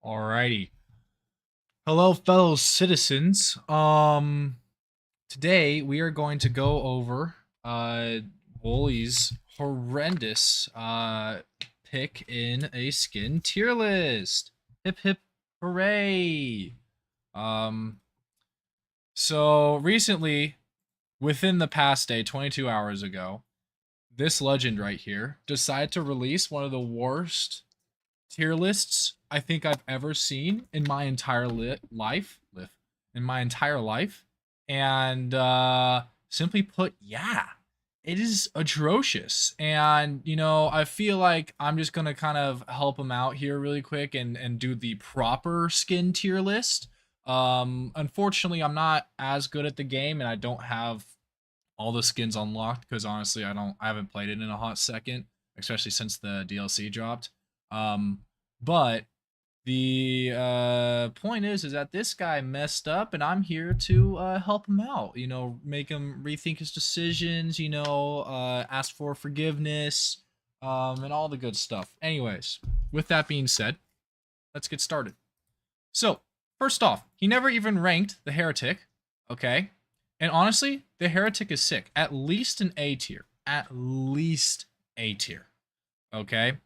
Alrighty. Hello, fellow citizens. Today we are going to go over Woolie's horrendous pick in a skin tier list. Hip hip hooray. Um so recently, within the past day, 22 hours ago, this legend right here decided to release one of the worst tier lists I think I've ever seen in my entire life. And simply put, yeah, it is atrocious. And I feel like I'm just gonna kind of help him out here really quick and do the proper skin tier list. Unfortunately, I'm not as good at the game, and I don't have all the skins unlocked because honestly, I haven't played it in a hot second, especially since the DLC dropped. Um, but the point is that this guy messed up, and I'm here to help him out. Make him rethink his decisions. Ask for forgiveness, and all the good stuff. Anyways, with that being said, let's get started. So, first off, he never even ranked the Heretic. Okay, and honestly, the Heretic is sick. At least an A tier. At least A tier. Okay,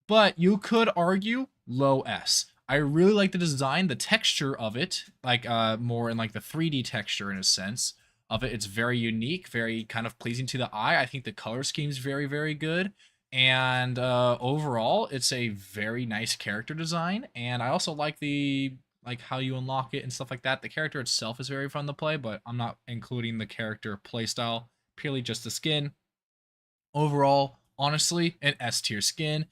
but you could argue low S. I really like the design, the texture of it, like more in like the 3D texture in a sense of it. It's very unique, very kind of pleasing to the eye. I think the color scheme is very, very good. And overall, it's a very nice character design. And I also like the how you unlock it and stuff like that. The character itself is very fun to play, but I'm not including the character playstyle, purely just the skin. Overall, honestly, an S tier skin,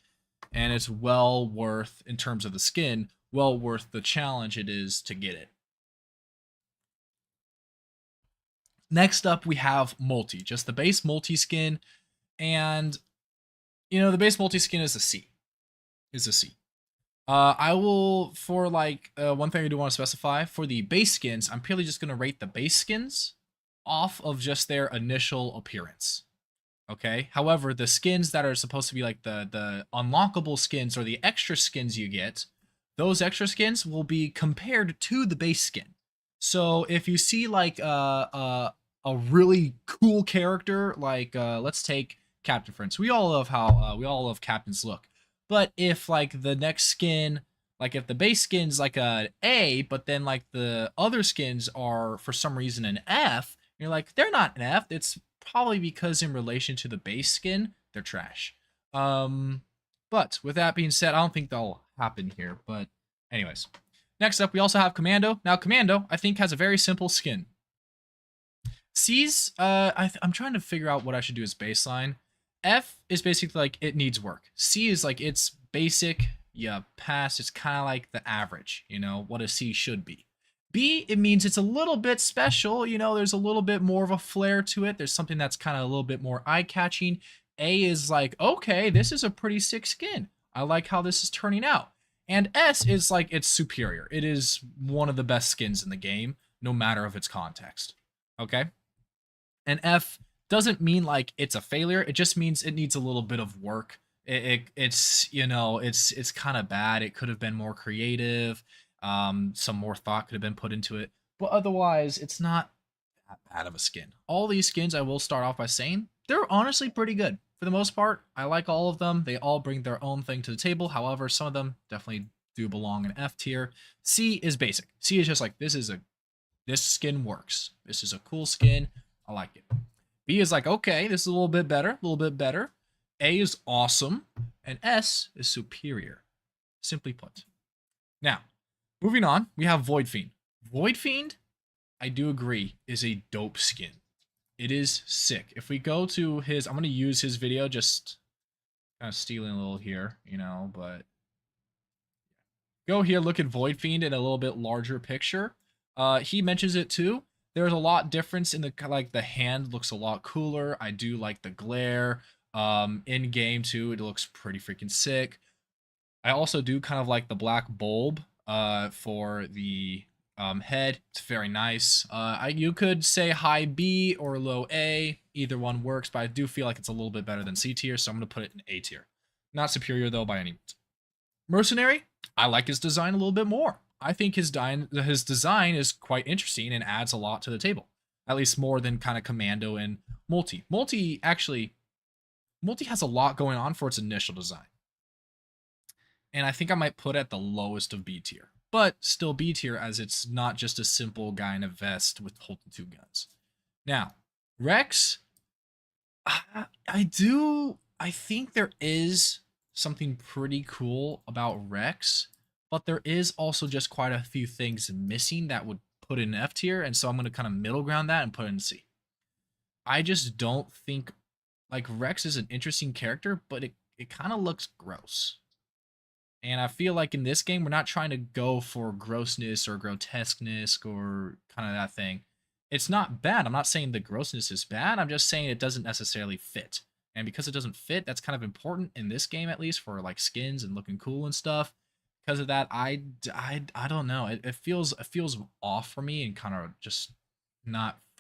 and it's well worth, in terms of the skin, well worth the challenge it is to get it. Next up, we have multi, just the base multi skin, and the base multi skin is a C. Is a C. I will, for one thing I do want to specify, for the base skins, I'm purely just going to rate the base skins off of just their initial appearance. Okay. However, the skins that are supposed to be like the unlockable skins or the extra skins you get, those extra skins will be compared to the base skin. So if you see like a really cool character, like let's take Captain, for instance. We all love how we all love Captain's look. But if like the next skin, like if the base skin's like a A, but then like the other skins are for some reason an F, you're like, they're not an F. It's probably because in relation to the base skin, they're trash. But with that being said, I don't think that'll happen here. But anyways, next up, we also have Commando. Now, Commando, I think, has a very simple skin. C's, I'm trying to figure out what I should do as baseline. F is basically like it needs work. C is like it's basic, yeah, pass. It's kind of like the average, what a C should be. B, it means it's a little bit special, there's a little bit more of a flair to it. There's something that's kind of a little bit more eye-catching. A is like, okay, this is a pretty sick skin. I like how this is turning out. And S is like, it's superior. It is one of the best skins in the game, no matter of its context. Okay? And F doesn't mean like it's a failure. It just means it needs a little bit of work. It's kind of bad. It could have been more creative. Some more thought could have been put into it. But otherwise, it's not that bad of a skin. All these skins, I will start off by saying, they're honestly pretty good. For the most part, I like all of them. They all bring their own thing to the table. However, some of them definitely do belong in F tier. C is basic. C is just like, this skin works. This is a cool skin. I like it. B is like, okay, this is a little bit better, a little bit better. A is awesome, and S is superior, simply put. Now, moving on, we have Void Fiend. Void Fiend, I do agree, is a dope skin. It is sick. If we go to his, I'm going to use his video, just kind of stealing a little here, but go here, look at Void Fiend in a little bit larger picture. He mentions it too. There's a lot difference in the hand looks a lot cooler. I do like the glare. In game too, it looks pretty freaking sick. I also do kind of like the black bulb for the head. It's very nice. You could say high B or low A. Either one works, but I do feel like it's a little bit better than C tier, so I'm going to put it in A tier. Not superior though by any means. Mercenary, I like his design a little bit more. I think his design is quite interesting and adds a lot to the table. At least more than kind of Commando and Multi. Multi has a lot going on for its initial design. And I think I might put it at the lowest of B tier. But still B tier, as it's not just a simple guy in a vest with holding 2 guns. Now, Rex, I think there is something pretty cool about Rex, but there is also just quite a few things missing that would put in F tier, and so I'm going to kind of middle ground that and put it in C. I just don't think, like, Rex is an interesting character, but it kind of looks gross. And I feel like in this game, we're not trying to go for grossness or grotesqueness or kind of that thing. It's not bad. I'm not saying the grossness is bad. I'm just saying it doesn't necessarily fit. And because it doesn't fit, that's kind of important in this game, at least, for like skins and looking cool and stuff. Because of that, I don't know. It feels off for me and kind of just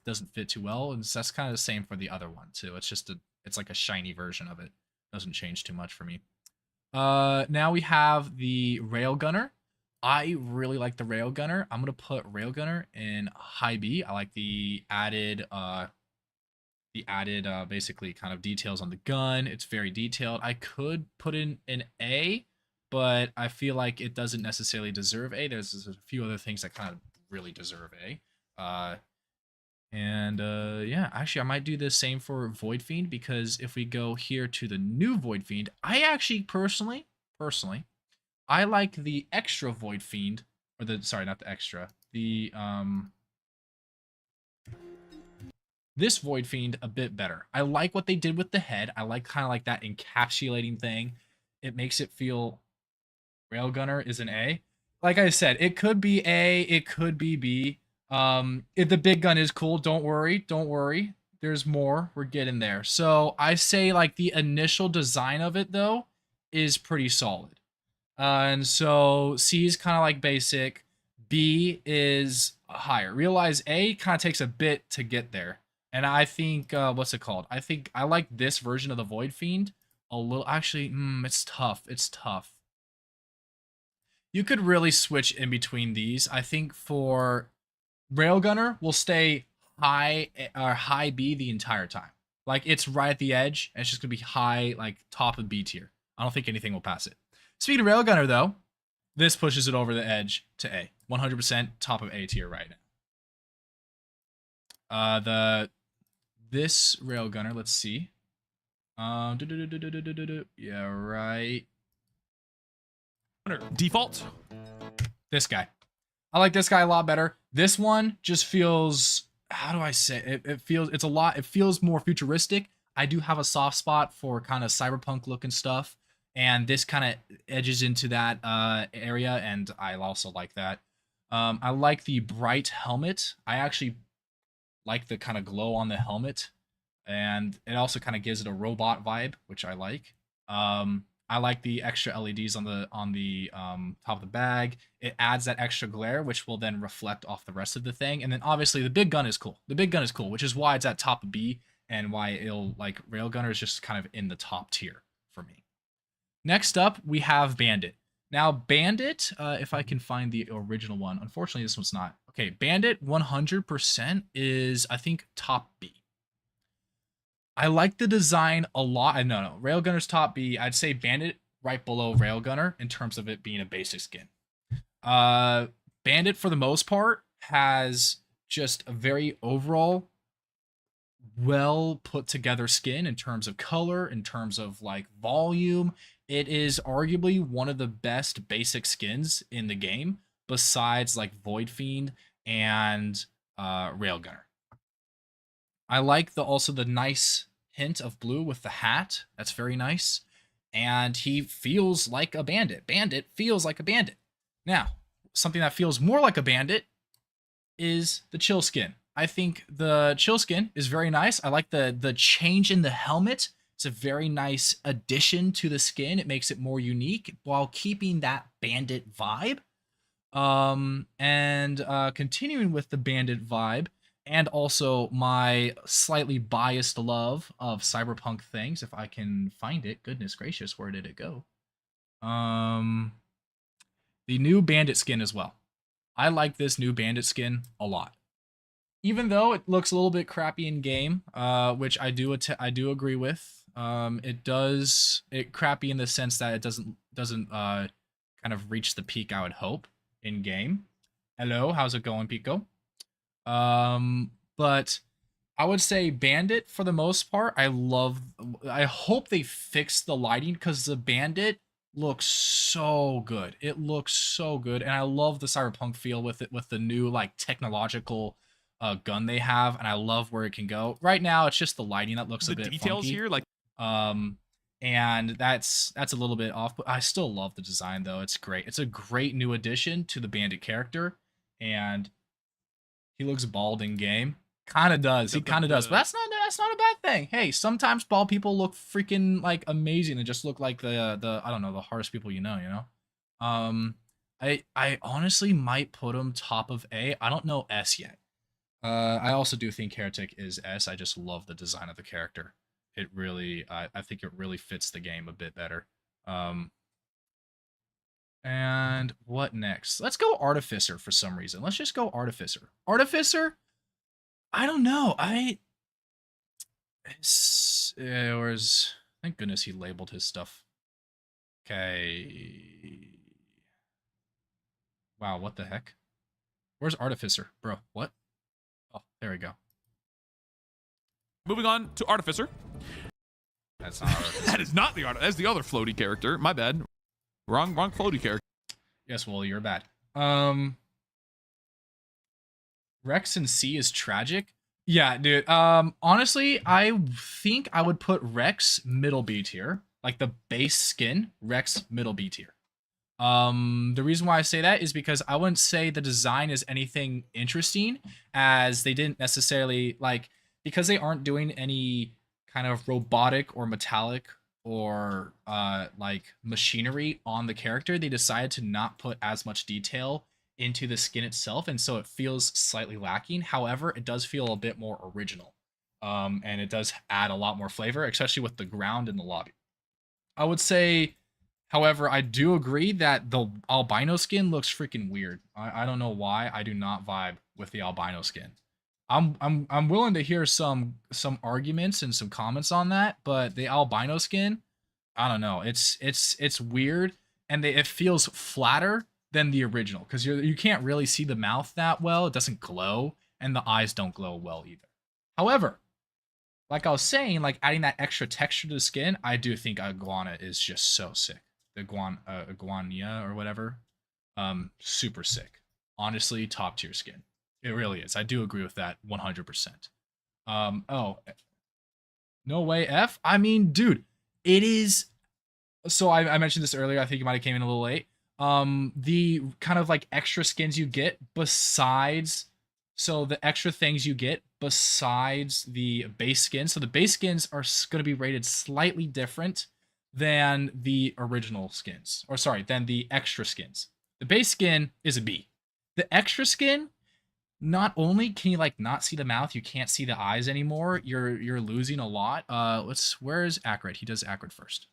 doesn't fit too well. And that's kind of the same for the other one too. It's like a shiny version of it. Doesn't change too much for me. Now we have the Railgunner. I really like the Railgunner. I'm gonna put Railgunner in high B. I like the added basically kind of details on the gun. It's very detailed. I could put in an A, but I feel like it doesn't necessarily deserve A. There's a few other things that kind of really deserve A. Yeah, actually, I might do the same for Void Fiend, because if we go here to the new Void Fiend, I actually personally, I like the extra Void Fiend, or sorry, not the extra, this Void Fiend a bit better. I like what they did with the head. I like kind of like that encapsulating thing. It makes it feel. Railgunner is an A. Like I said, it could be A, it could be B. If the big gun is cool, don't worry. There's more. We're getting there. So I say like the initial design of it though is pretty solid. And so C is kind of like basic. B is higher. Realize A kind of takes a bit to get there. And I think, what's it called? I think I like this version of the Void Fiend a little. Actually, it's tough. It's tough. You could really switch in between these. I think for Railgunner, will stay high B the entire time. Like, it's right at the edge, and it's just gonna be high, like top of B tier. I don't think anything will pass it. Speaking of Railgunner, though, this pushes it over the edge to A. 100% top of A tier right now. This Railgunner, let's see. Yeah, right. Default. This guy. I like this guy a lot better. This one just feels, how do I say it? It feels more futuristic. I do have a soft spot for kind of cyberpunk looking stuff, and this kind of edges into that area, and I also like that. I like the bright helmet. I actually like the kind of glow on the helmet, and it also kind of gives it a robot vibe, which I like. I like the extra LEDs on the top of the bag. It adds that extra glare, which will then reflect off the rest of the thing. And then obviously the big gun is cool. The big gun is cool, which is why it's at top of B, and why it'll, like, Railgunner is just kind of in the top tier for me. Next up, we have Bandit. Now, Bandit, if I can find the original one. Unfortunately, this one's not. Okay, Bandit 100% is, I think, top B. I like the design a lot. No, Railgunner's top B. I'd say Bandit right below Railgunner in terms of it being a basic skin. Bandit, for the most part, has just a very overall well put together skin in terms of color, in terms of like volume. It is arguably one of the best basic skins in the game, besides like Void Fiend and Railgunner. I like also the nice hint of blue with the hat. That's very nice. And he feels like a bandit. Bandit feels like a bandit. Now, something that feels more like a bandit is the chill skin. I think the chill skin is very nice. I like the change in the helmet. It's a very nice addition to the skin. It makes it more unique while keeping that bandit vibe. Continuing with the bandit vibe, and also my slightly biased love of cyberpunk things, if I can find it. Goodness gracious, where did it go? the new Bandit skin as well. I like this new Bandit skin a lot. Even though it looks a little bit crappy in game, which I do agree with. It crappy in the sense that it doesn't kind of reach the peak I would hope in game. Hello, how's it going, Pico? But I would say Bandit for the most part. I hope they fix the lighting because the Bandit looks so good. It looks so good, and I love the cyberpunk feel with it, with the new like technological gun they have, and I love where it can go. Right now, it's just the lighting that looks a bit details funky. here, like and that's a little bit off, but I still love the design though. It's great. It's a great new addition to the Bandit character, and he looks bald in game. Kind of does. He kind of does. But that's not a bad thing. Hey, sometimes bald people look freaking like amazing and just look like the I don't know, the hardest people you know. I honestly might put him top of A. I don't know S yet. I also do think Heretic is S. I just love the design of the character. It really I think it really fits the game a bit better. And what next? Let's go Artificer for some reason. Let's just go Artificer. Artificer, I don't know. Thank goodness he labeled his stuff. Okay. Wow, what the heck? Where's Artificer? Bro, what? Oh, there we go. Moving on to Artificer. That's not Artificer. That is not the Artificer. That's the other floaty character. My bad. Wrong floaty character. Yes, well, you're bad. Rex and C is tragic. Yeah, dude. Honestly, I think I would put Rex middle B tier. Like the base skin, Rex middle B tier. The reason why I say that is because I wouldn't say the design is anything interesting, as they didn't necessarily because they aren't doing any kind of robotic or metallic or like machinery on the character. They decided to not put as much detail into the skin itself, and so it feels slightly lacking. However, it does feel a bit more original, and it does add a lot more flavor, especially with the ground in the lobby. I would say, however, I do agree that the albino skin looks freaking weird. I don't know why. I do not vibe with the albino skin. I'm willing to hear some arguments and some comments on that, but the albino skin, I don't know. It's weird, and it feels flatter than the original because you can't really see the mouth that well. It doesn't glow, and the eyes don't glow well either. However, like I was saying, like adding that extra texture to the skin, I do think Iguana is just so sick. The Iguania or whatever, super sick. Honestly, top tier skin. It really is. I do agree with that 100%. Oh, no way F. I mean, dude, it is. So I mentioned this earlier. I think you might have came in a little late. The kind of like extra skins you get besides, so the extra things you get besides the base skins. So the base skins are going to be rated slightly different than the original skins, or sorry, than the extra skins. The base skin is a B. The extra skin, not only can you like not see the mouth, you can't see the eyes anymore. You're losing a lot. Where is Acrid? He does Acrid first.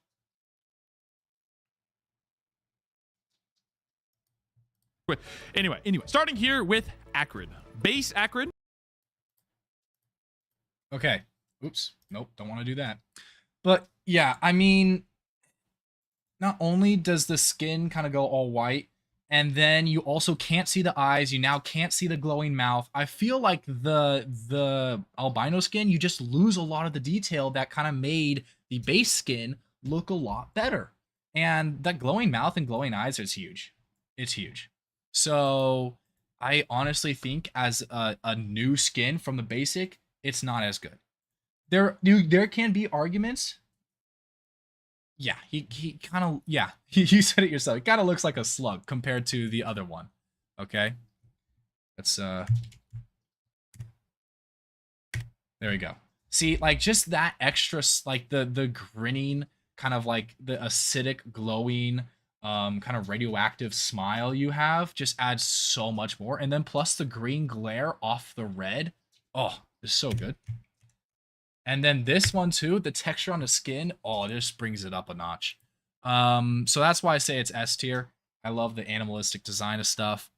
Anyway, starting here with Acrid. Base Acrid. Okay. Oops. Nope. Don't want to do that. But yeah, I mean, not only does the skin kind of go all white, and then you also can't see the eyes. You now can't see the glowing mouth. I feel like the albino skin, you just lose a lot of the detail that kind of made the base skin look a lot better. And that glowing mouth and glowing eyes is huge. It's huge. So I honestly think as a new skin from the basic, it's not as good. There can be arguments. Yeah, he kind of, yeah, you said it yourself. It kind of looks like a slug compared to the other one. Okay, let's there we go. See, like just that extra, like the grinning, kind of like the acidic, glowing, kind of radioactive smile you have just adds so much more. And then plus the green glare off the red, oh, it's so good. And then this one too, the texture on the skin, oh, this brings it up a notch. So that's why I say it's S tier. I love the animalistic design of stuff.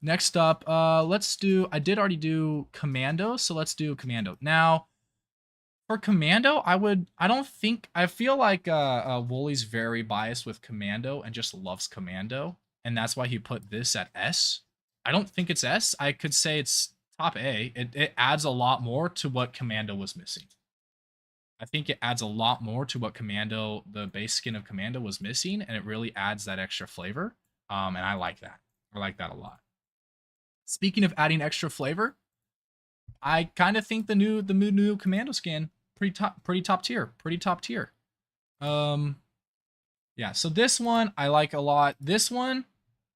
Next up, let's do. I did already do Commando, so let's do Commando now. For Commando, I don't think. I feel like Woolie's very biased with Commando and just loves Commando, and that's why he put this at S. I don't think it's S. I could say it's top A. It adds a lot more to what Commando was missing. I think it adds a lot more to what Commando, the base skin of Commando, was missing, and it really adds that extra flavor. And I like that. I like that a lot. Speaking of adding extra flavor, I kind of think the new Commando skin pretty top tier. Yeah. So this one I like a lot. This one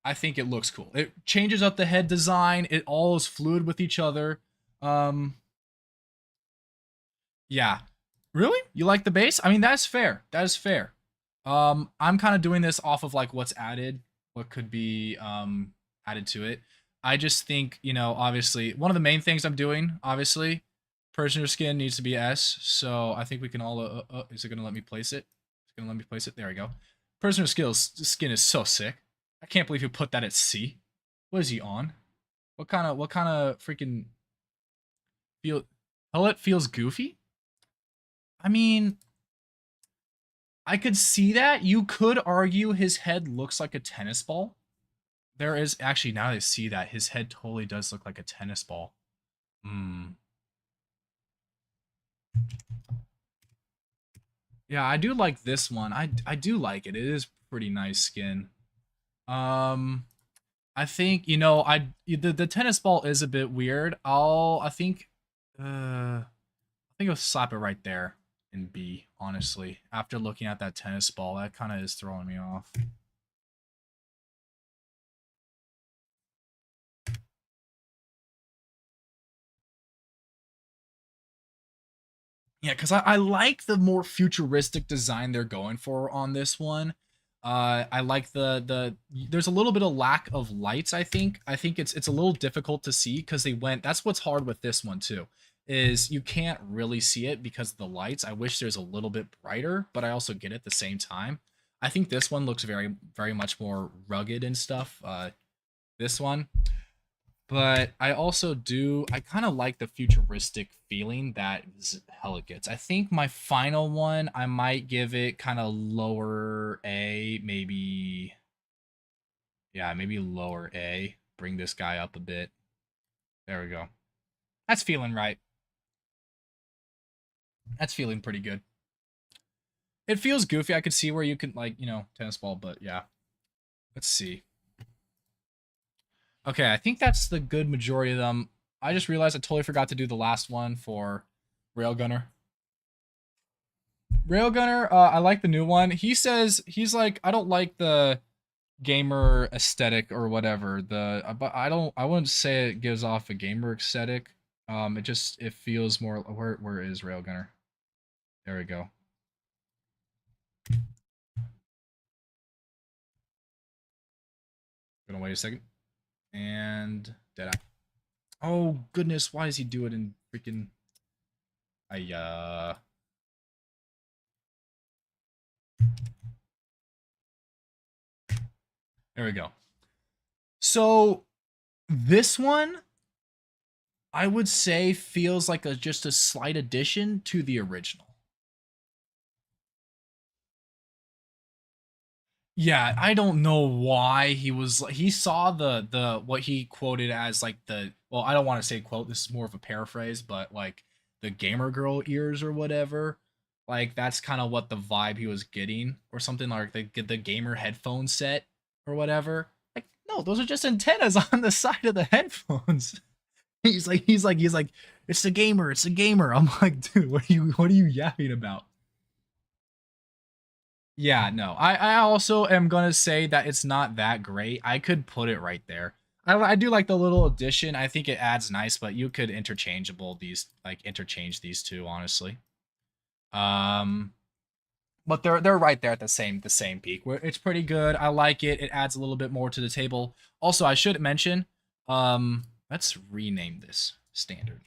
I think it looks cool. It changes up the head design. It all is fluid with each other. Yeah. Really? You like the base? I mean, that's fair. That is fair. I'm kind of doing this off of like what's added, what could be added to it. I just think, you know, obviously one of the main things I'm doing, obviously, prisoner skin needs to be S. So I think we can all. Is it gonna let me place it? It's gonna let me place it. There we go. Prisoner skin is so sick. I can't believe you put that at C. What is he on? What kind of freaking feel? Hellet feels goofy. I mean, I could see that. You could argue his head looks like a tennis ball. There is actually, now that I see that, his head totally does look like a tennis ball. Yeah, I do like this one. I do like it. It is pretty nice skin. I think, you know, the tennis ball is a bit weird. I think I'll slap it right there in B, honestly. After looking at that tennis ball, that kind of is throwing me off. Yeah, because I like the more futuristic design they're going for on this one. I like there's a little bit of lack of lights, I think. I think it's a little difficult to see because that's what's hard with this one too, is you can't really see it because of the lights. I wish there's a little bit brighter, but I also get it at the same time. I think this one looks very, very much more rugged and stuff. This one. But I kind of like the futuristic feeling that Heretic gets. I think my final one, I might give it kind of lower A, maybe. Yeah, maybe lower A. Bring this guy up a bit. There we go. That's feeling right. That's feeling pretty good. It feels goofy. I could see where you can, like, you know, tennis ball, but yeah. Let's see. Okay, I think that's the good majority of them. I just realized I totally forgot to do the last one for Railgunner. Railgunner, I like the new one. He's like, I don't like the gamer aesthetic or whatever. But I wouldn't say it gives off a gamer aesthetic. It feels more. Where is Railgunner? There we go. Gonna wait a second. And dead eye. Oh goodness, why does he do it in freaking? There we go. So this one, I would say, feels like just a slight addition to the original. Yeah, I don't know why he saw the what he quoted as like well, I don't want to say quote, this is more of a paraphrase, but like the gamer girl ears or whatever. Like that's kind of what the vibe he was getting, or something like the gamer headphone set or whatever. Like, no, those are just antennas on the side of the headphones. He's like, it's the gamer, it's the gamer. I'm like, dude, what are you yapping about? Yeah, no. I also am gonna say that it's not that great. I could put it right there. I do like the little addition. I think it adds nice, but you could interchange these two, honestly. But they're right there at the same peak. It's pretty good. I like it. It adds a little bit more to the table. Also, I should mention, let's rename this standard.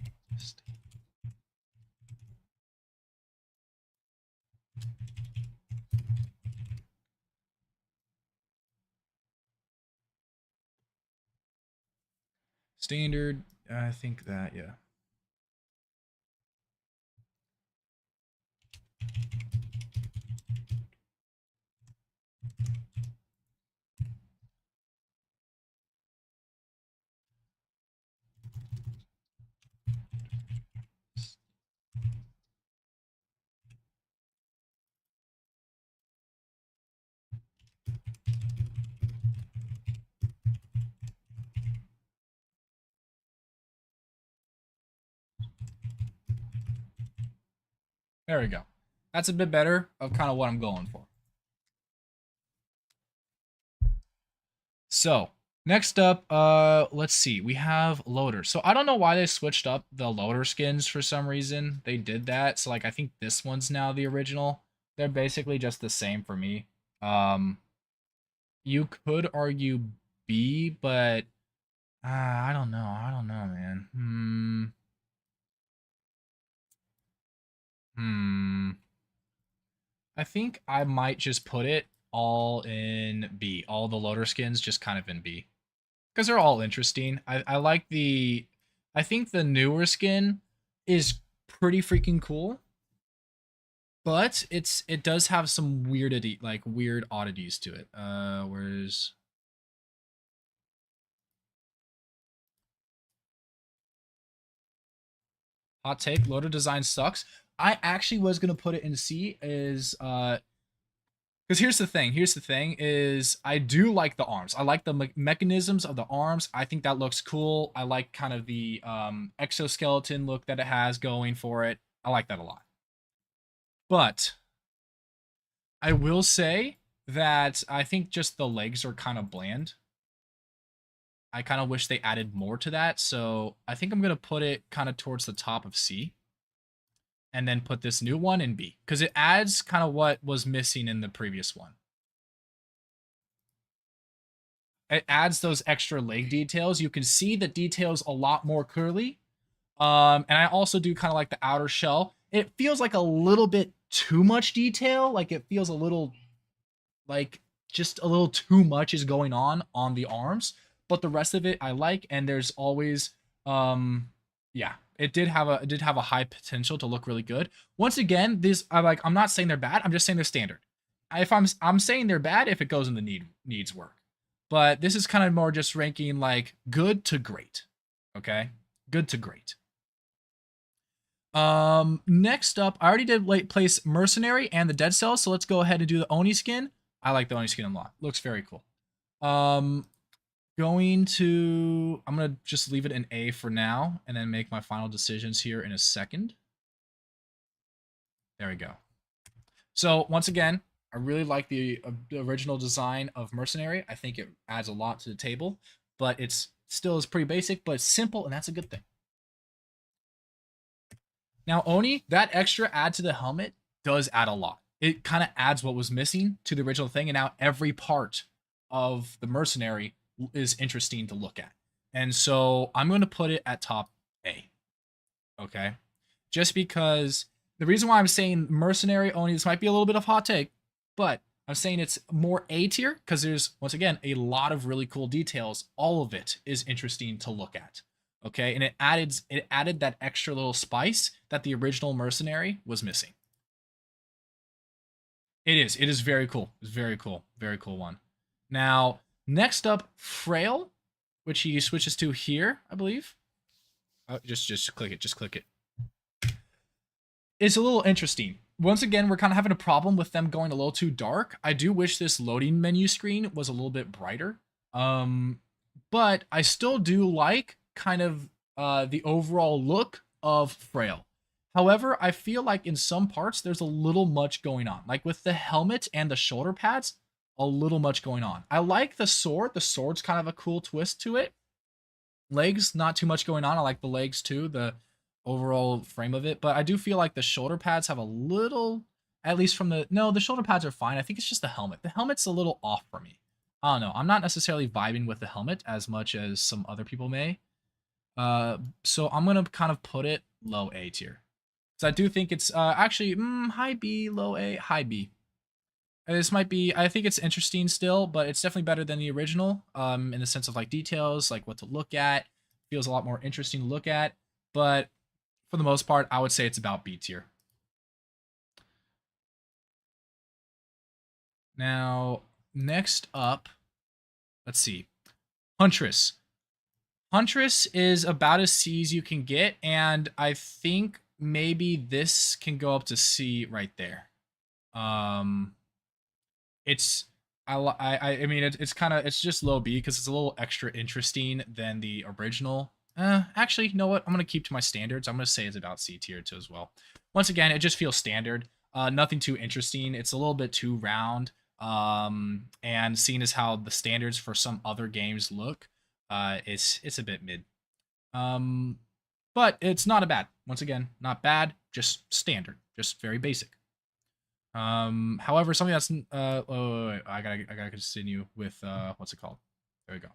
Standard, I think that, yeah. There we go. That's a bit better of kind of what I'm going for. So next up, let's see. We have loader. So I don't know why they switched up the loader skins for some reason. They did that. So like I think this one's now the original. They're basically just the same for me. You could argue B, but I don't know. I don't know, man. I think I might just put it all in B. All the loader skins just kind of in B. Because they're all interesting. I like the... I think the newer skin is pretty freaking cool. But it does have some weird oddities to it. Where's... Hot take, loader design sucks. I actually was gonna put it in C is because here's the thing is I do like the arms. I like the mechanisms of the arms. I think that looks cool. I like kind of the exoskeleton look that it has going for it. I like that a lot. But I will say that I think just the legs are kind of bland. I kind of wish they added more to that. So I think I'm going to put it kind of towards the top of C. And then put this new one in B. Because it adds kind of what was missing in the previous one. It adds those extra leg details. You can see the details a lot more clearly. And I also do kind of like the outer shell. It feels like a little bit too much detail. Like it feels a little... like just a little too much is going on the arms. But the rest of it I like, and there's always yeah, it did have a high potential to look really good. Once again, I'm not saying they're bad, I'm just saying they're standard. If I'm saying they're bad if it goes in the needs work. But this is kind of more just ranking like good to great. Okay? Good to great. Next up, I already did place mercenary and the dead cells, so let's go ahead and do the Oni skin. I like the Oni skin a lot. Looks very cool. I'm gonna just leave it in A for now and then make my final decisions here in a second. There we go. So once again, I really like the original design of mercenary. I think it adds a lot to the table, but it's still is pretty basic, but it's simple, and that's a good thing. Now Oni, that extra add to the helmet does add a lot. It kind of adds what was missing to the original thing, and now every part of the mercenary is interesting to look at. And so I'm going to put it at top A. Okay? Just because the reason why I'm saying mercenary Oni, this might be a little bit of hot take, but I'm saying it's more A tier because there's, once again, a lot of really cool details. All of it is interesting to look at. Okay? And it added that extra little spice that the original mercenary was missing. It is very cool. It's very cool. Very cool one. Now, next up, Frail, which he switches to here, I believe. Oh, just click it. Just click it. It's a little interesting. Once again, we're kind of having a problem with them going a little too dark. I do wish this loading menu screen was a little bit brighter. But I still do like kind of the overall look of Frail. However, I feel like in some parts, there's a little much going on. Like with the helmet and the shoulder pads, a little much going on. I like the sword. The sword's kind of a cool twist to it. Legs, not too much going on. I like the legs too, the overall frame of it. But I do feel like the shoulder pads have a little, at least from the... No, the shoulder pads are fine. I think it's just the helmet. The helmet's a little off for me. I don't know. I'm not necessarily vibing with the helmet as much as some other people may. So I'm going to kind of put it low A tier. So I do think it's actually high B, low A, high B. This might be, I think it's interesting still, but it's definitely better than the original in the sense of like details, like what to look at, feels a lot more interesting to look at, but for the most part, I would say it's about B tier. Now, next up, let's see. Huntress. Huntress is about as C as you can get, and I think maybe this can go up to C right there. It's I mean it's kind of it's just low B because it's a little extra interesting than the original. Actually, you know what? I'm gonna keep to my standards. I'm gonna say it's about C tier too as well. Once again, it just feels standard. Nothing too interesting. It's a little bit too round. And seeing as how the standards for some other games look, it's a bit mid. But it's not a bad. Once again, not bad. Just standard. Just very basic. However, something that's wait, I gotta continue with what's it called? There we go.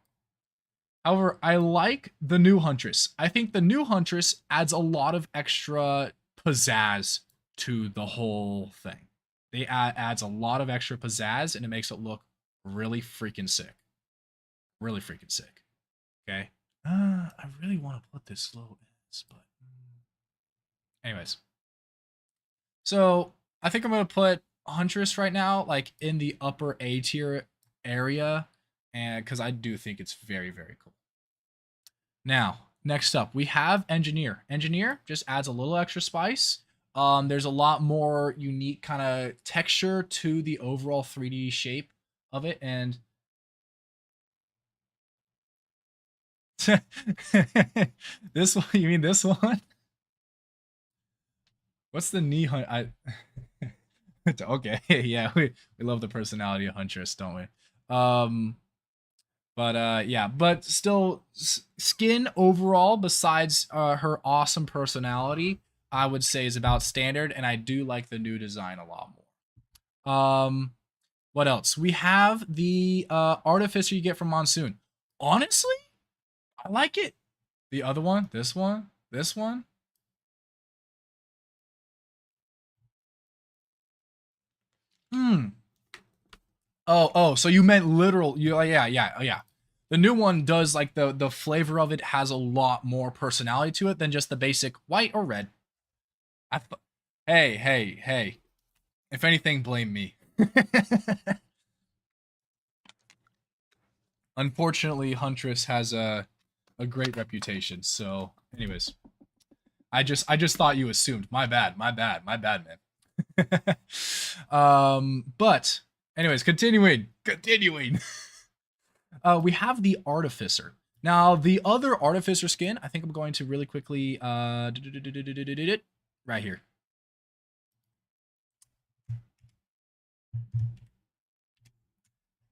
However, I like the new Huntress. I think the new Huntress adds a lot of extra pizzazz to the whole thing. They adds a lot of extra pizzazz, and it makes it look really freaking sick. Really freaking sick. Okay. I really want to put this low as, but anyways. So I think I'm gonna put Huntress right now, like in the upper A tier area, and because I do think it's very, very cool. Now, next up, we have Engineer. Engineer just adds a little extra spice. There's a lot more unique kind of texture to the overall 3D shape of it, and this one, you mean this one? What's the knee hunt? Okay, yeah, we love the personality of Huntress, don't we? But yeah, but still, skin overall, besides her awesome personality, I would say is about standard, and I do like the new design a lot more. What else? We have the Artificer you get from Monsoon. Honestly, I like it. The other one, this one, this one. Oh, so you meant literal? Yeah. The new one does like the flavor of it has a lot more personality to it than just the basic white or red. Hey. If anything, blame me. Unfortunately, Huntress has a great reputation. So, anyways, I just thought you assumed. My bad, man. But anyways, continuing. We have the Artificer. Now, the other Artificer skin, I think I'm going to really quickly right here.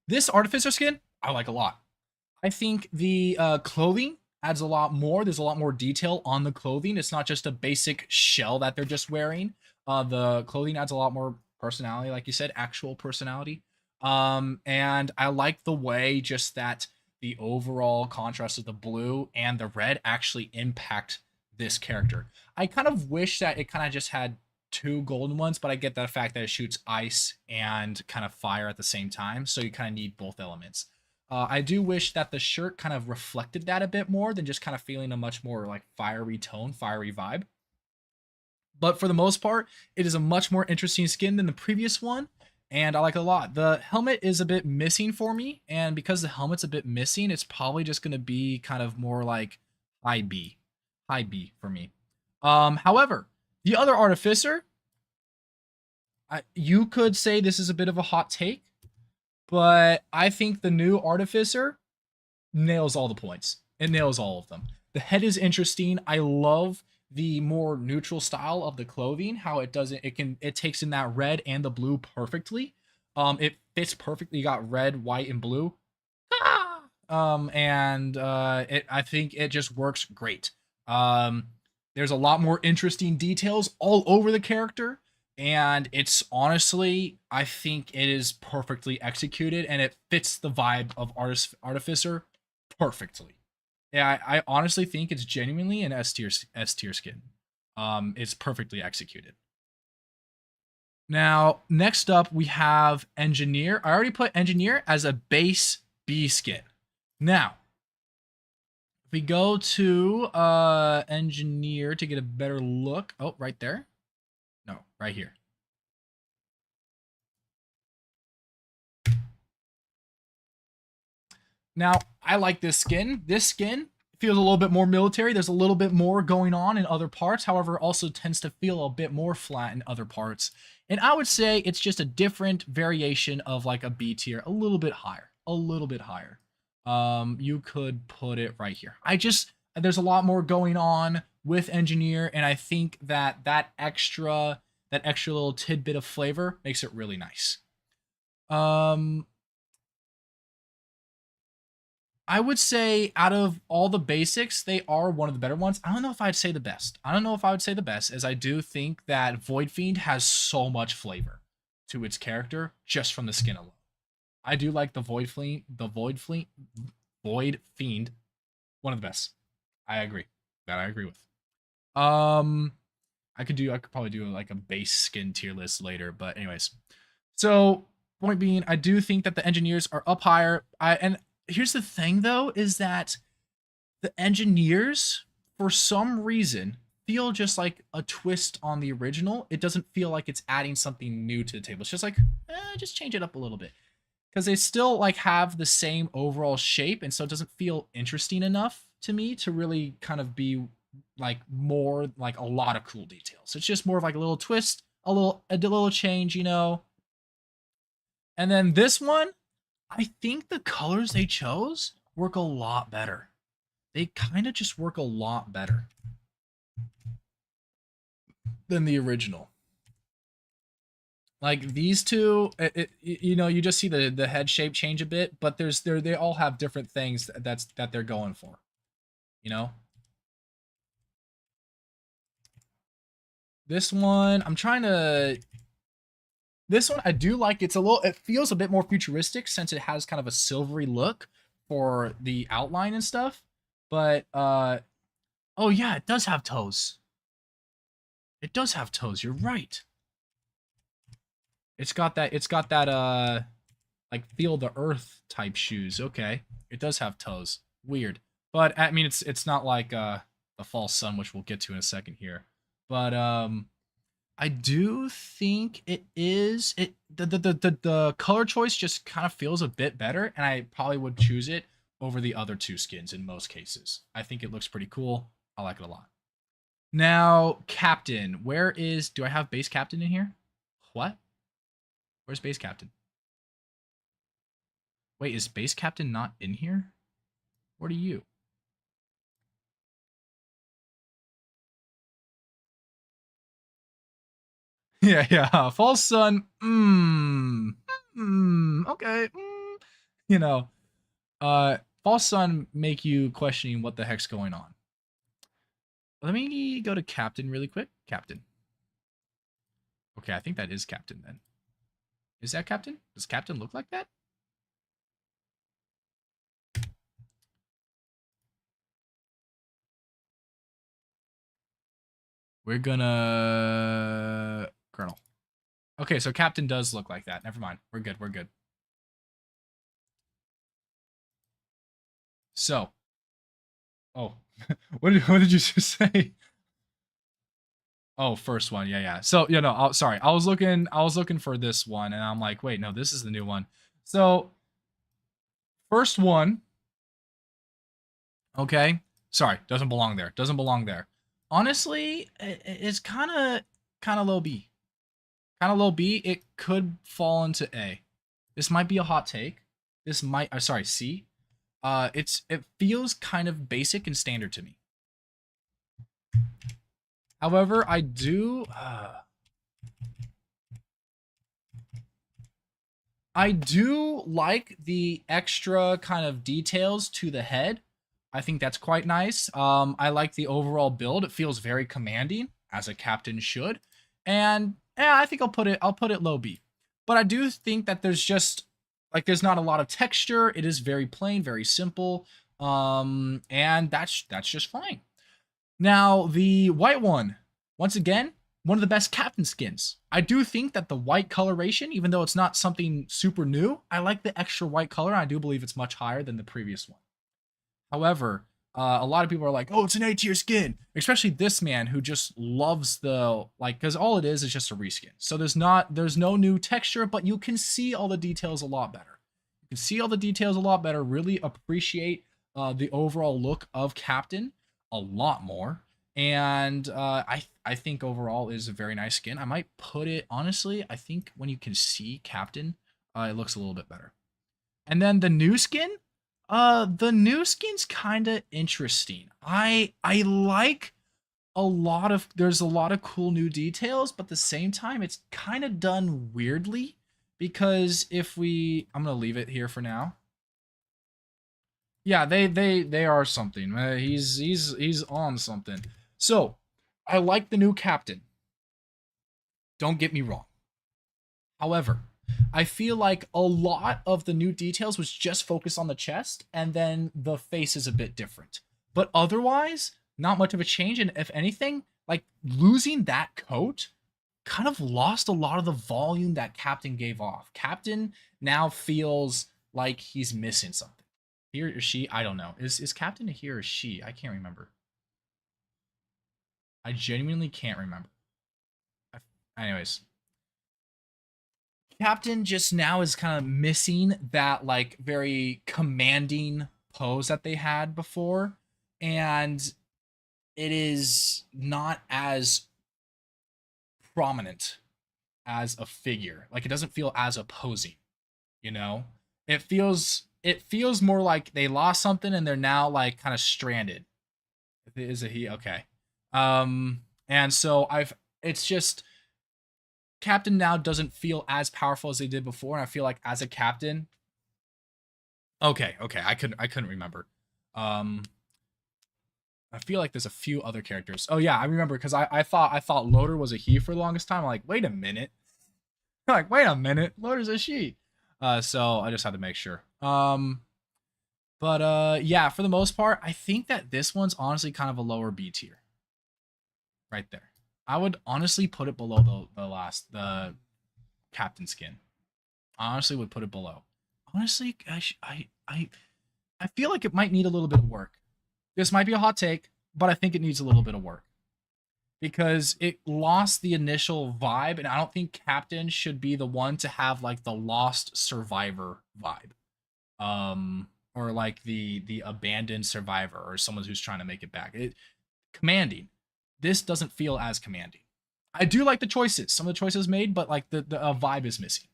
This Artificer skin, I like a lot. I think the clothing adds a lot more. There's a lot more detail on the clothing. It's not just a basic shell that they're just wearing. The clothing adds a lot more personality, like you said, actual personality. And I like the way just that the overall contrast of the blue and the red actually impact this character. I kind of wish that it kind of just had two golden ones, but I get the fact that it shoots ice and kind of fire at the same time, so you kind of need both elements. I do wish that the shirt kind of reflected that a bit more than just kind of feeling a much more like fiery tone, fiery vibe. But for the most part, it is a much more interesting skin than the previous one, and I like it a lot. The helmet is a bit missing for me, and because the helmet's a bit missing, it's probably just going to be kind of more like high B for me. However, the other Artificer, you could say this is a bit of a hot take, but I think the new Artificer nails all the points. It nails all of them. The head is interesting. I love the more neutral style of the clothing, how it doesn't, it takes in that red and the blue perfectly. It fits perfectly. You got red, white, and blue. I think it just works great. There's a lot more interesting details all over the character, and it's honestly, I think it is perfectly executed, and it fits the vibe of Artificer perfectly. Yeah, I honestly think it's genuinely an S tier skin. It's perfectly executed. Now, next up, we have Engineer. I already put Engineer as a base B skin. Now, we go to engineer to get a better look. Oh, right there. No, right here. Now, I like this skin. This skin feels a little bit more military. There's a little bit more going on in other parts. However, also tends to feel a bit more flat in other parts. And I would say it's just a different variation of like a B tier, a little bit higher, a little bit higher. You could put it right here. There's a lot more going on with engineer, and I think that extra little tidbit of flavor makes it really nice. I would say out of all the basics, they are one of the better ones. I don't know if I'd say the best. I don't know if I would say the best, as I do think that Void Fiend has so much flavor to its character just from the skin alone. I do like the Void Fiend, one of the best. I agree. That I agree with. I could probably do like a base skin tier list later, but anyways. So point being, I do think that the engineers are up higher. And here's the thing though, is that the engineers, for some reason, feel just like a twist on the original. It doesn't feel like it's adding something new to the table. It's just like, just change it up a little bit. Because they still like have the same overall shape, and so it doesn't feel interesting enough to me to really kind of be like more like a lot of cool details. It's just more of like a little twist, a little change, you know. And then this one, I think the colors they chose work a lot better. They kind of just work a lot better than the original. Like these two, you know, you just see the head shape change a bit, but they all have different things that they're going for, you know. This one, this one I do like. It feels a bit more futuristic since it has kind of a silvery look for the outline and stuff. But oh yeah, it does have toes. It does have toes. You're right. It's got that like feel the earth type shoes. Okay. It does have toes. Weird. But I mean it's not like the false sun, which we'll get to in a second here. But I do think the color choice just kind of feels a bit better, and I probably would choose it over the other two skins in most cases. I think it looks pretty cool. I like it a lot. Now, Captain. Do I have base Captain in here? What? Where's base Captain? Wait, is base Captain not in here? What are you? Yeah. False sun. Okay. You know, false sun make you questioning what the heck's going on. Let me go to Captain really quick. Captain. Okay, I think that is Captain then. Is that Captain? Does Captain look like that? We're gonna... Colonel. Okay, so Captain does look like that. Never mind. We're good. We're good. So. Oh. what did you just say? Oh, first one. Yeah. So, sorry. I was looking for this one, and I'm like, wait, no, this is the new one. So, first one. Okay. Sorry, doesn't belong there. Doesn't belong there. Honestly, it's kind of low B. Kind of low B. It could fall into A. This might be a hot take. This might, sorry, C. It feels kind of basic and standard to me. However, I do like the extra kind of details to the head. I think that's quite nice. I like the overall build. It feels very commanding, as a captain should. And yeah, I think I'll put it low B. But I do think that there's not a lot of texture. It is very plain, very simple. And that's just fine. Now, the white one, once again, one of the best captain skins. I do think that the white coloration, even though it's not something super new, I like the extra white color. I do believe it's much higher than the previous one. However, A lot of people are like, oh, it's an A tier skin, especially this man who just loves the, like, because all it is just a reskin. So there's no new texture, but you can see all the details a lot better. You can see all the details a lot better, really appreciate the overall look of Captain a lot more. And I think overall is a very nice skin. I might put it, honestly, I think when you can see Captain, it looks a little bit better. And then the new skin's kind of interesting. I like there's a lot of cool new details, but at the same time it's kind of done weirdly because I'm going to leave it here for now. Yeah, they are something. He's on something. So, I like the new Captain. Don't get me wrong. However, I feel like a lot of the new details was just focused on the chest, and then the face is a bit different. But otherwise, not much of a change. And if anything, like losing that coat kind of lost a lot of the volume that Captain gave off. Captain now feels like he's missing something. He or she, I don't know. Is Captain a he or she? I can't remember. I genuinely can't remember. Anyways, Captain just now is kind of missing that like very commanding pose that they had before, and it is not as prominent as a figure. Like it doesn't feel as opposing, you know? It feels more like they lost something and they're now like kind of stranded. Is it he? Okay. And so it's just Captain now doesn't feel as powerful as they did before, and I feel like as a captain. Okay, I couldn't remember. I feel like there's a few other characters. Oh yeah, I remember because I thought Loader was a he for the longest time. I'm like, wait a minute. I'm like, wait a minute, Loader's a she. So I just had to make sure. Yeah, for the most part, I think that this one's honestly kind of a lower B tier. Right there. I would honestly put it below the captain skin. I honestly would put it below. Honestly, I feel like it might need a little bit of work. This might be a hot take, but I think it needs a little bit of work because it lost the initial vibe, and I don't think Captain should be the one to have like the lost survivor vibe, or like the abandoned survivor or someone who's trying to make it back. Commanding. This doesn't feel as commanding. I do like the choices, some of the choices made, but like the vibe is missing.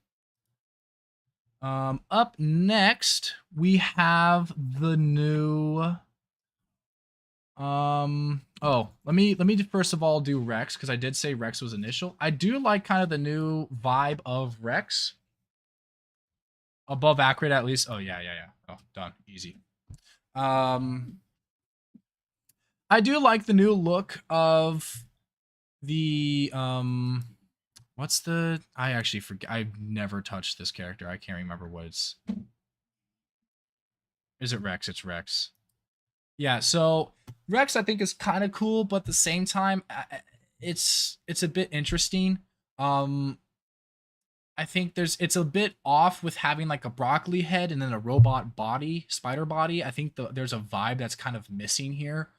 Up next we have the new. Let me first of all do Rex because I did say Rex was initial. I do like kind of the new vibe of Rex. Above Acrid at least. Oh yeah. Oh, done. Easy. I do like the new look of the what's the I actually forget. I've never touched this character. I can't remember what it's. Is it Rex? It's Rex. Yeah, so Rex I think is kind of cool, but at the same time it's a bit interesting. I think it's a bit off with having like a broccoli head and then a robot body, spider body. I think there's a vibe that's kind of missing here.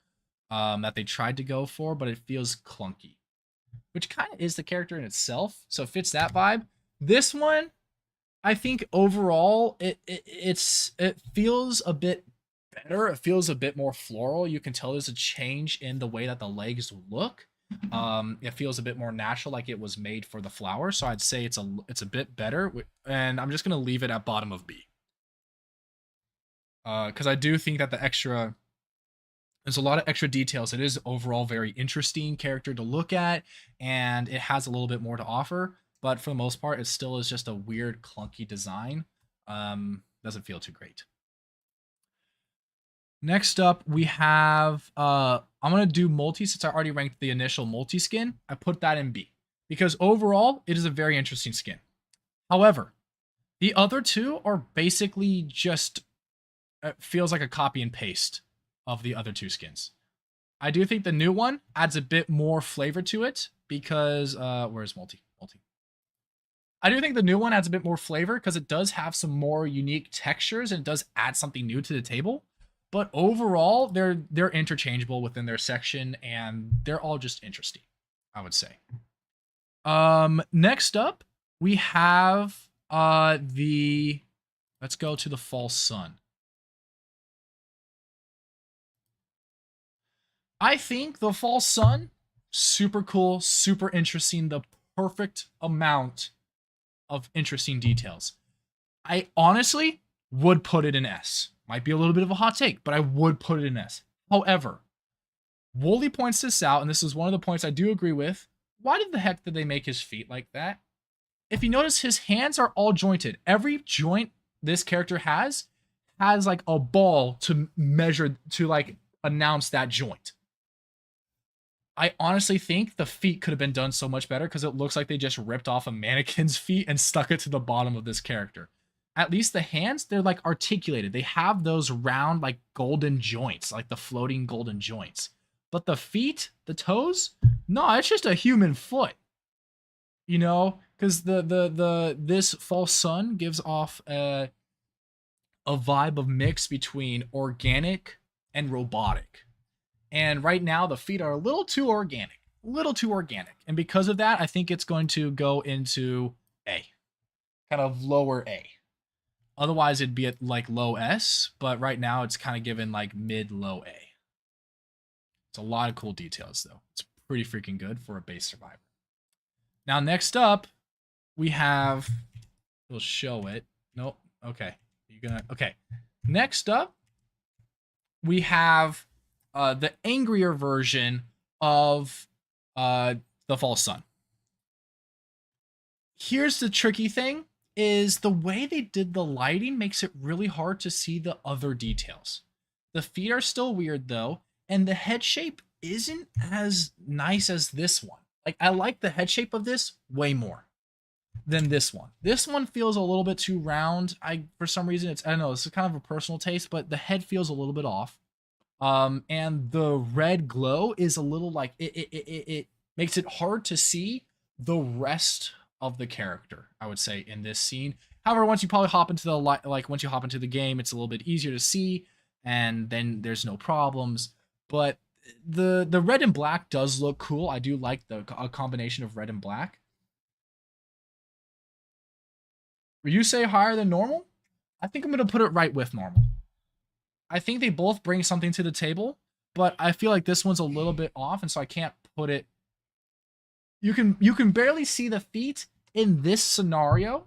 That they tried to go for, but it feels clunky, which kind of is the character in itself, so it fits that vibe. This one, I think overall, it feels a bit better. It feels a bit more floral. You can tell there's a change in the way that the legs look. It feels a bit more natural, like it was made for the flower. So I'd say it's a bit better, and I'm just gonna leave it at bottom of B. Because I do think that there's a lot of extra details. It is overall very interesting character to look at, and it has a little bit more to offer. But for the most part, it still is just a weird, clunky design. Doesn't feel too great. Next up, we have I'm gonna do multi since I already ranked the initial multi skin. I put that in B because overall it is a very interesting skin. However, the other two are basically just feels like a copy and paste of the other two skins. I do think the new one adds a bit more flavor to it because where's multi? I do think the new one adds a bit more flavor because it does have some more unique textures and it does add something new to the table. But overall, they're interchangeable within their section, and they're all just interesting, I would say. Next up, we have let's go to the False Sun. I think the False Sun, super cool, super interesting, the perfect amount of interesting details. I honestly would put it in S. Might be a little bit of a hot take, but I would put it in S. However, Woolie points this out, and this is one of the points I do agree with. Why did the heck did they make his feet like that? If you notice, his hands are all jointed. Every joint this character has like a ball to measure, to like announce that joint. I honestly think the feet could have been done so much better because it looks like they just ripped off a mannequin's feet and stuck it to the bottom of this character. At least the hands, they're like articulated. They have those round, like golden joints, like the floating golden joints. But the feet, the toes, no, it's just a human foot. You know, because this False Sun gives off a vibe of mix between organic and robotic. And right now, the feet are a little too organic. And because of that, I think it's going to go into A. Kind of lower A. Otherwise, it'd be at like low S, but right now it's kind of given like mid-low A. It's a lot of cool details, though. It's pretty freaking good for a base survivor. Now, next up, we have... We'll show it. Nope. Okay. Okay. Next up, we have... the angrier version of the False Sun. Here's the tricky thing, is the way they did the lighting makes it really hard to see the other details. The feet are still weird, though, and the head shape isn't as nice as this one. Like, I like the head shape of this way more than this one. This one feels a little bit too round. For some reason, I don't know, it's kind of a personal taste, but the head feels a little bit off. And the red glow is a little like it makes it hard to see the rest of the character, I would say, in this scene. However, once you probably hop into once you hop into the game, it's a little bit easier to see, and then there's no problems. But the red and black does look cool. I do like a combination of red and black. You say higher than normal? I think I'm gonna put it right with normal. I think they both bring something to the table, but I feel like this one's a little bit off, and so I can't put it... You can barely see the feet in this scenario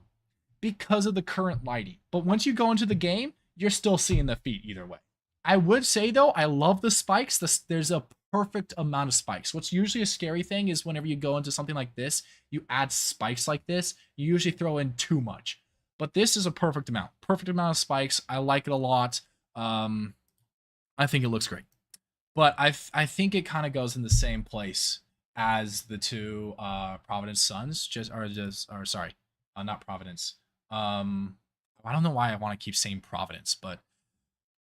because of the current lighting. But once you go into the game, you're still seeing the feet either way. I would say, though, I love the spikes. There's a perfect amount of spikes. What's usually a scary thing is whenever you go into something like this, you add spikes like this, you usually throw in too much. But this is a perfect amount. Perfect amount of spikes. I like it a lot. I think it looks great. But I think it kind of goes in the same place as the two Providence Suns. Not Providence. I don't know why I want to keep saying Providence, but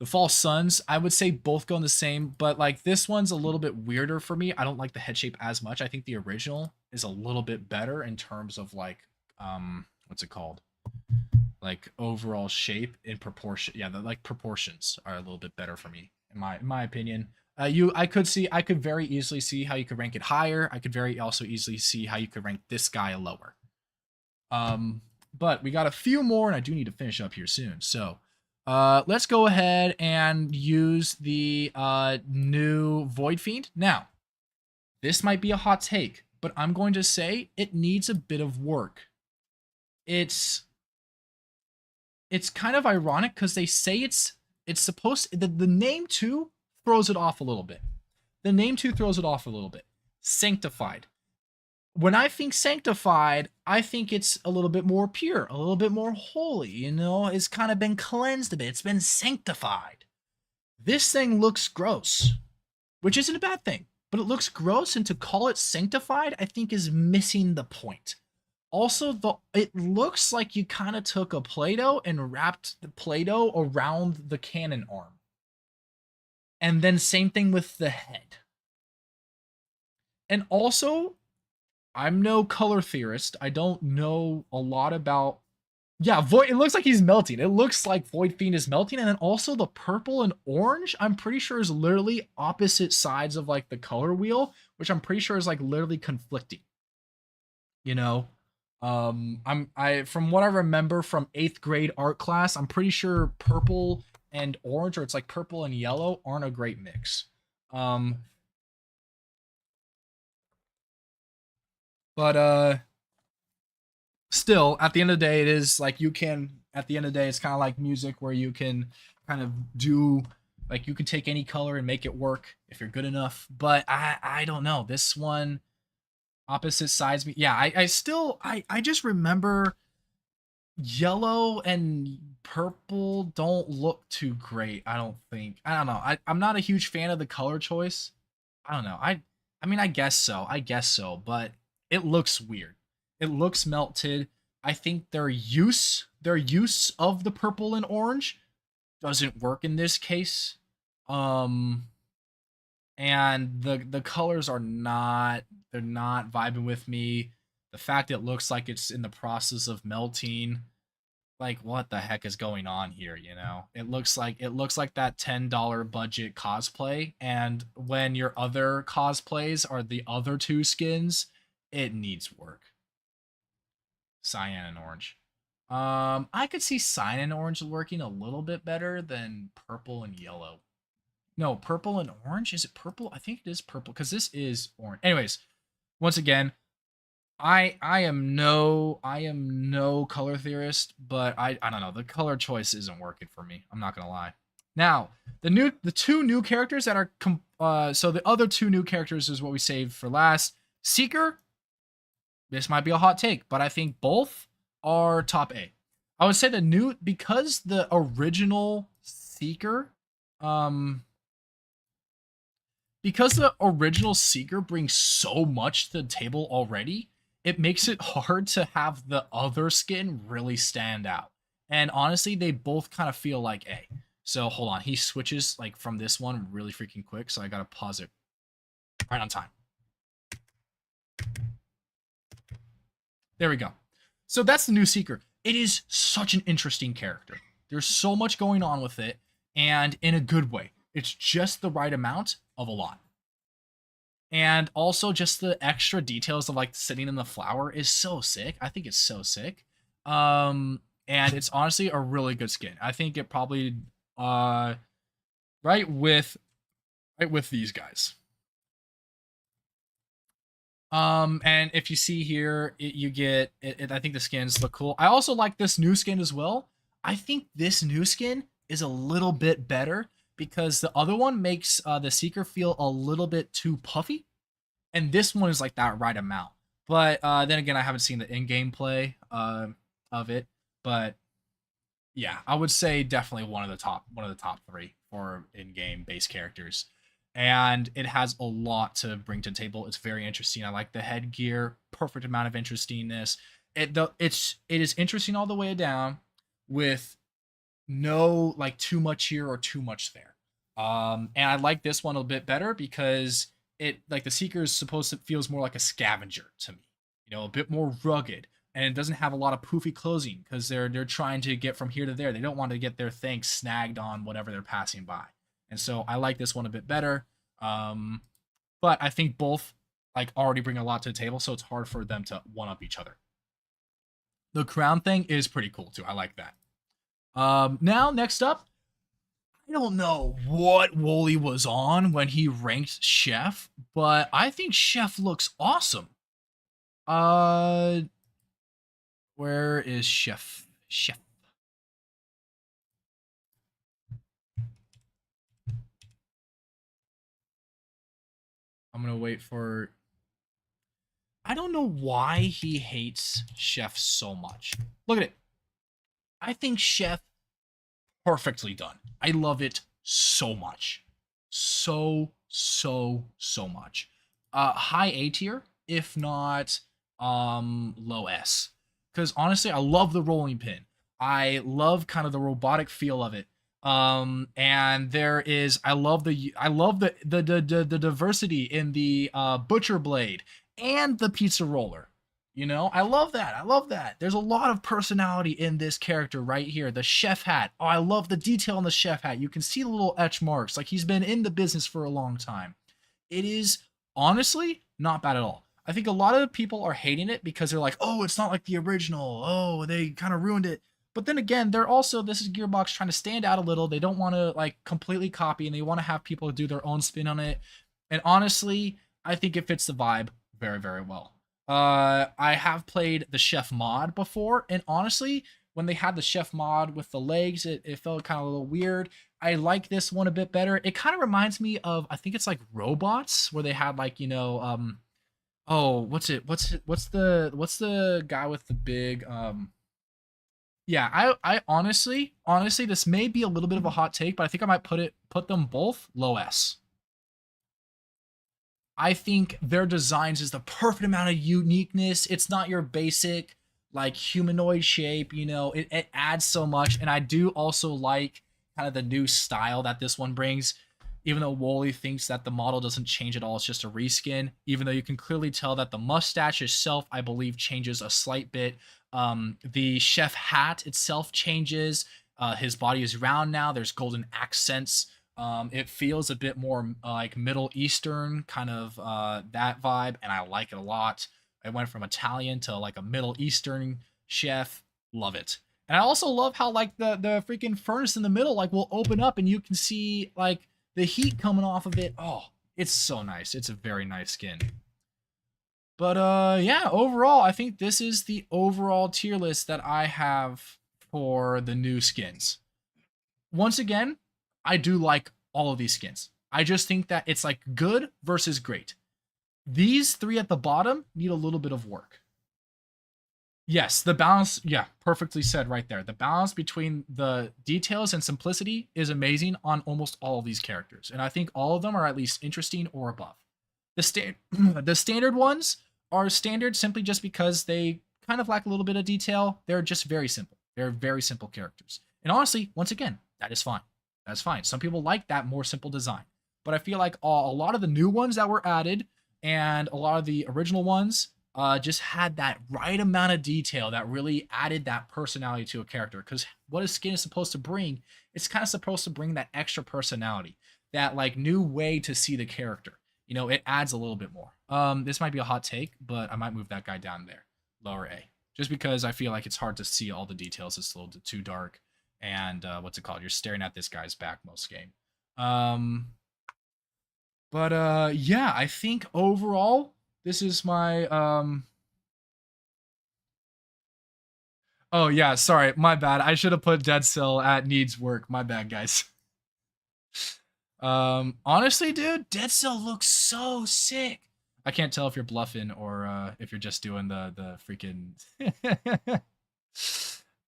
the False Suns, I would say both go in the same, but like this one's a little bit weirder for me. I don't like the head shape as much. I think the original is a little bit better in terms of like what's it called? Like overall shape in proportion. Yeah, the like proportions are a little bit better for me in my opinion. I could very easily see how you could rank it higher. I could very also easily see how you could rank this guy lower. But we got a few more, and I do need to finish up here soon. So let's go ahead and use the new Void Fiend. Now, this might be a hot take, but I'm going to say it needs a bit of work. It's kind of ironic because they say it's supposed to, the name too throws it off a little bit. Sanctified. When I think sanctified, I think it's a little bit more pure, a little bit more holy, you know, it's kind of been cleansed a bit. It's been sanctified. This thing looks gross, which isn't a bad thing, but it looks gross, and to call it sanctified, I think is missing the point. Also, it looks like you kind of took a Play-Doh and wrapped the Play-Doh around the cannon arm. And then same thing with the head. And also, I'm no color theorist. I don't know a lot about Yeah, Void. It looks like he's melting. It looks like Void Fiend is melting, and then also the purple and orange. I'm pretty sure is literally opposite sides of like the color wheel, which I'm pretty sure is like literally conflicting. You know, I from what I remember from 8th grade art class, I'm pretty sure purple and orange, or it's like purple and yellow, aren't a great mix. Um, but still, at the end of the day, it is like you can. At the end of the day, it's kind of like music where you can kind of do like you can take any color and make it work if you're good enough. But I don't know this one opposite sides me. Yeah, I still I just remember yellow and purple don't look too great. I don't think. I don't know. I'm not a huge fan of the color choice. I don't know. I mean I guess so. I guess so, but it looks weird. It looks melted. I think their use of the purple and orange doesn't work in this case. Um and the colors are not they're not vibing with me. The fact it looks like it's in the process of melting, like what the heck is going on here, you know? It looks like that $10 budget cosplay, and when your other cosplays are the other two skins, it needs work. Cyan and orange. I could see cyan and orange working a little bit better than purple and yellow. No, purple and orange. Is it purple? I think it is purple because this is orange. Anyways, once again, I am no color theorist, but I don't know. The color choice isn't working for me. I'm not gonna lie. Now, the two new characters that are so the other two new characters is what we saved for last. Seeker. This might be a hot take, but I think both are top A. I would say the new because the original Seeker, um, because the original Seeker brings so much to the table already, it makes it hard to have the other skin really stand out. And honestly, they both kind of feel like A. So hold on, he switches like from this one really freaking quick, so I gotta pause it right on time. There we go. So that's the new Seeker. It is such an interesting character. There's so much going on with it, and in a good way. It's just the right amount of a lot. And also just the extra details of like sitting in the flower is so sick. I think it's so sick. And it's honestly a really good skin. I think it probably uh right with these guys. And if you see here, you get it. I think the skins look cool. I also like this new skin as well. I think this new skin is a little bit better because the other one makes the Seeker feel a little bit too puffy, and this one is like that right amount. But then again, I haven't seen the in-game play of it. But yeah, I would say definitely one of the top three for in-game base characters. And it has a lot to bring to the table. It's very interesting. I like the headgear, perfect amount of interestingness. It is interesting all the way down with no like too much here or too much there. And I like this one a bit better because it like the Seeker is supposed to feels more like a scavenger to me. You know, a bit more rugged, and it doesn't have a lot of poofy closing because they're trying to get from here to there. They don't want to get their thing snagged on whatever they're passing by. And so I like this one a bit better. But I think both like already bring a lot to the table, so it's hard for them to one up each other. The crown thing is pretty cool too. I like that. Now next up, I don't know what Woolie was on when he ranked Chef, but I think Chef looks awesome. Uh, where is Chef? Chef. I'm gonna wait for. I don't know why he hates Chef so much. Look at it. I think Chef perfectly done. I love it so much. So much. High A tier, if not low S. Cuz honestly, I love the rolling pin. I love kind of the robotic feel of it. And there is I love the diversity in the butcher blade and the pizza roller. You know, I love that. I love that. There's a lot of personality in this character right here. The chef hat. Oh, I love the detail on the chef hat. You can see the little etch marks. Like he's been in the business for a long time. It is honestly not bad at all. I think a lot of people are hating it because they're like, oh, it's not like the original. Oh, they kind of ruined it. But then again, they're also, this is Gearbox trying to stand out a little. They don't want to like completely copy and they want to have people do their own spin on it. And honestly, I think it fits the vibe very, very well. I have played the chef mod before, and honestly, when they had the chef mod with the legs, it felt kind of a little weird. I like this one a bit better. It kind of reminds me of, I think it's like robots where they had like, you know, oh, what's the guy with the big yeah, I honestly, this may be a little bit of a hot take, but I think I might put them both low S. I think their designs is the perfect amount of uniqueness. It's not your basic like humanoid shape, you know, it adds so much. And I do also like kind of the new style that this one brings. Even though Woolie thinks that the model doesn't change at all, it's just a reskin. Even though you can clearly tell that the mustache itself, I believe, changes a slight bit. The chef hat itself changes. His body is round now. There's golden accents. It feels a bit more like Middle Eastern, kind of that vibe, and I like it a lot. It went from Italian to like a Middle Eastern chef. Love it. And I also love how like the freaking furnace in the middle like will open up and you can see like the heat coming off of it. Oh, it's so nice. It's a very nice skin. But yeah, overall, I think this is the overall tier list that I have for the new skins. Once again, I do like all of these skins. I just think that it's like good versus great. These three at the bottom need a little bit of work. Yes, the balance, yeah, perfectly said right there. The balance between the details and simplicity is amazing on almost all of these characters. And I think all of them are at least interesting or above. The standard ones are standard simply just because they kind of lack a little bit of detail. They're just very simple. They're very simple characters. And honestly, once again, that is fine. That's fine. Some people like that more simple design. But I feel like a lot of the new ones that were added and a lot of the original ones just had that right amount of detail that really added that personality to a character. Because what a skin is supposed to bring, it's kind of supposed to bring that extra personality, that like new way to see the character. You know, it adds a little bit more. This might be a hot take, but I might move that guy down there, lower A, just because I feel like it's hard to see all the details. It's a little too dark. And what's it called? You're staring at this guy's back most game. But yeah, I think overall this is my oh yeah, sorry, my bad. I should have put Dead Cell at needs work. My bad, guys. Honestly, dude, Dead Cell looks so sick. I can't tell if you're bluffing or if you're just doing the freaking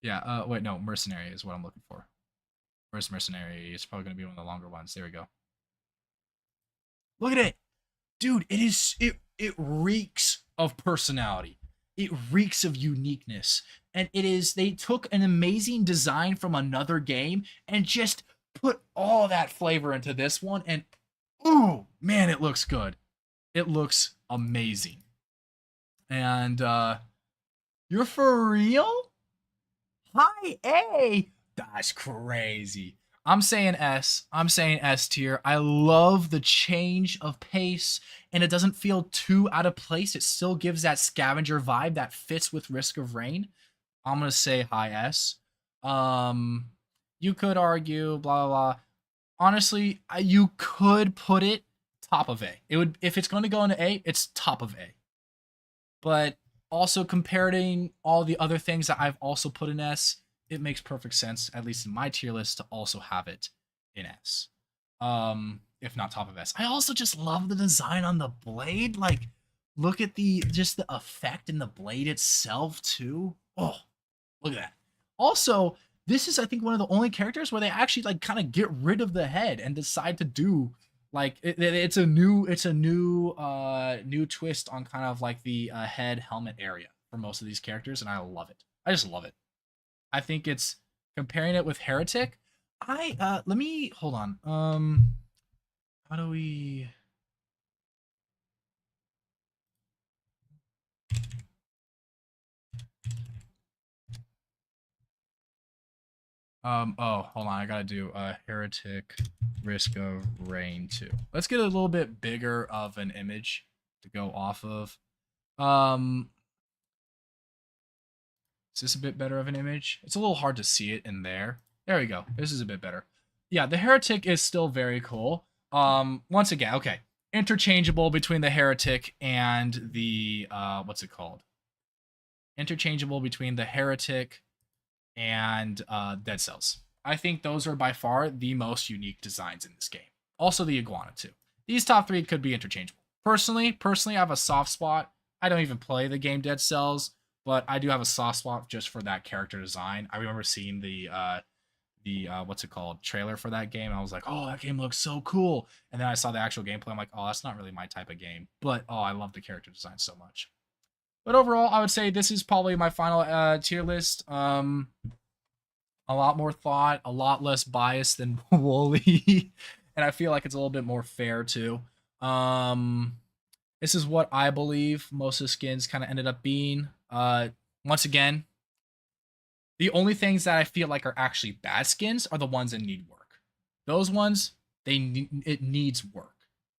yeah, wait, no, mercenary is what I'm looking for. Where's mercenary? It's probably gonna be one of the longer ones. There we go. Look at it. Dude, it reeks of personality. It reeks of uniqueness. And they took an amazing design from another game and just put all that flavor into this one, and ooh, man, it looks good. It looks amazing. And you're for real? High A? That's crazy. I'm saying S. I'm saying S tier. I love the change of pace, and it doesn't feel too out of place. It still gives that scavenger vibe that fits with Risk of Rain. I'm gonna say high S. You could argue blah blah blah. Honestly, you could put it top of A. It would, if it's going to go into A, it's top of A. But also comparing all the other things that I've also put in S, it makes perfect sense, at least in my tier list, to also have it in S. If not top of S. I also just love the design on the blade. Like, look at the effect in the blade itself too. Oh, look at that. Also, this is, I think, one of the only characters where they actually like kind of get rid of the head and decide to do like it's a new new twist on kind of like the head helmet area for most of these characters, and I love it. I just love it. I think it's, comparing it with Heretic. Let me hold on. How do we? Oh, hold on. I gotta do Heretic, Risk of Rain 2. Let's get a little bit bigger of an image to go off of. Is this a bit better of an image? It's a little hard to see it in there. There we go. This is a bit better. Yeah, the Heretic is still very cool. Once again, okay. Interchangeable between the Heretic and the, what's it called? Interchangeable between the Heretic and Dead Cells. I think those are by far the most unique designs in this game. Also the Iguana too. These top three could be interchangeable. Personally, I have a soft spot. I don't even play the game Dead Cells, but I do have a soft spot just for that character design. I remember seeing the what's it called, trailer for that game, and I was like, oh, that game looks so cool. And then I saw the actual gameplay. I'm like, oh, that's not really my type of game. But oh, I love the character design so much. But overall, I would say this is probably my final tier list. A lot more thought, a lot less bias than Woolie, and I feel like it's a little bit more fair too. This is what I believe most of the skins kind of ended up being. Once again, the only things that I feel like are actually bad skins are the ones that need work. Those ones, it needs work.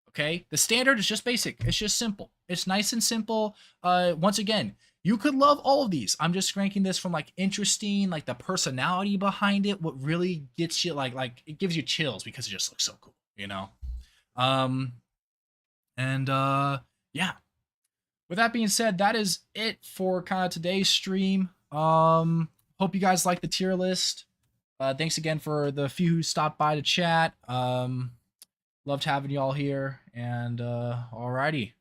Okay, the standard is just basic. It's just simple. It's nice and simple. Once again, you could love all of these. I'm just ranking this from like interesting, like the personality behind it. What really gets you like it gives you chills because it just looks so cool, you know. Yeah. With that being said, that is it for kind of today's stream. Hope you guys like the tier list. Thanks again for the few who stopped by to chat. Loved having y'all here, and alrighty.